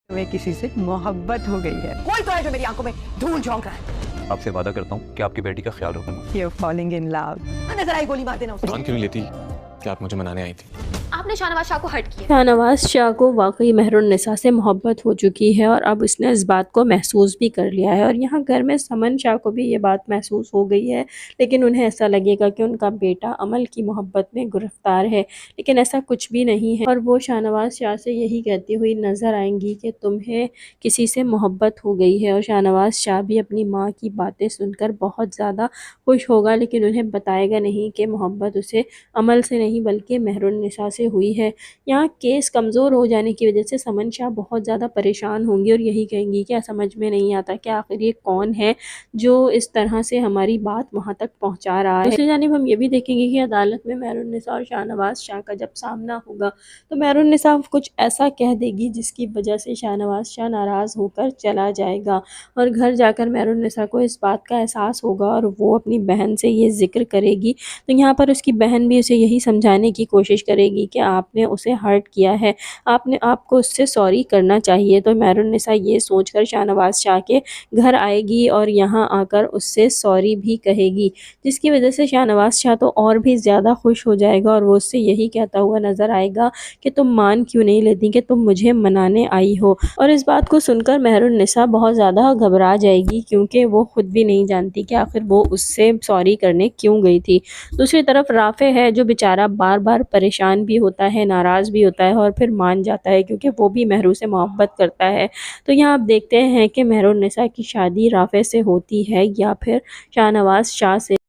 तुम्हें किसी से मोहब्बत हो गई है। कोई तो है जो मेरी आंखों में धूल झोंक रहा है। आपसे वादा करता हूँ कि आपकी बेटी का ख्याल रखूंगा। You're falling in love। नजर आई गोली मार देना उसे। जान क्यों नहीं लेती कि आप मुझे मनाने आई थी? आपने शाहनवाज शाह को हर्ट किया। शाहनवाज शाह को वाकई मेहरुन्निसा से मोहब्बत हो चुकी है और अब उसने इस बात को महसूस भी कर लिया है और यहाँ घर में समन शाह को भी ये बात महसूस हो गई है, लेकिन उन्हें ऐसा लगेगा कि उनका बेटा अमल की मोहब्बत में गिरफ्तार है, लेकिन ऐसा कुछ भी नहीं है। और वो शाहनवाज शाह से यही कहती हुई नज़र आएंगी कि तुम्हें किसी से मोहब्बत हो गई है। और शाहनवाज शाह भी अपनी माँ की बातें सुनकर बहुत ज़्यादा खुश होगा, लेकिन उन्हें बताएगा नहीं कि मोहब्बत उसे अमल से नहीं बल्कि मेहरुन्निसा से हुई है। यहाँ केस कमज़ोर हो जाने की वजह से समन शाह बहुत ज़्यादा परेशान होंगी और यही कहेंगी कि समझ में नहीं आता कि आखिर ये कौन है जो इस तरह से हमारी बात वहाँ तक पहुँचा रहा है। दूसरी जानिब हम ये भी देखेंगे कि अदालत में मेहरुन्निसा और शाहनवाज शाह का जब सामना होगा तो मेहरुन्निसा कुछ ऐसा कह देगी जिसकी वजह से शाहनवाज शाह नाराज़ होकर चला जाएगा और घर जाकर मेहरुन्निसा को इस बात का एहसास होगा और वो अपनी बहन से ये जिक्र करेगी। तो यहाँ पर उसकी बहन भी उसे यही समझाने की कोशिश करेगी कि आपने उसे हर्ट किया है, आपको उससे सॉरी करना चाहिए। तो मेहरुन्निसा ये सोचकर शाहनवाज शाह के घर आएगी और यहाँ आकर उससे सॉरी भी कहेगी, जिसकी वजह से शाहनवाज शाह तो और भी ज़्यादा खुश हो जाएगा और वो उससे यही कहता हुआ नज़र आएगा कि तुम मान क्यों नहीं लेती कि तुम मुझे मनाने आई हो। और इस बात को सुनकर मेहरुन्निसा बहुत ज़्यादा घबरा जाएगी क्योंकि वो खुद भी नहीं जानती कि आखिर वो उससे सॉरी करने क्यों गई थी। दूसरी तरफ राफे है जो बेचारा बार बार परेशान भी होता है, नाराज़ भी होता है और फिर मान जाता है क्योंकि वो भी महरू से मोहब्बत करता है। तो यहाँ आप देखते हैं कि मेहरुन्निसा की शादी राफे से होती है या फिर शाहनवाज शाह से।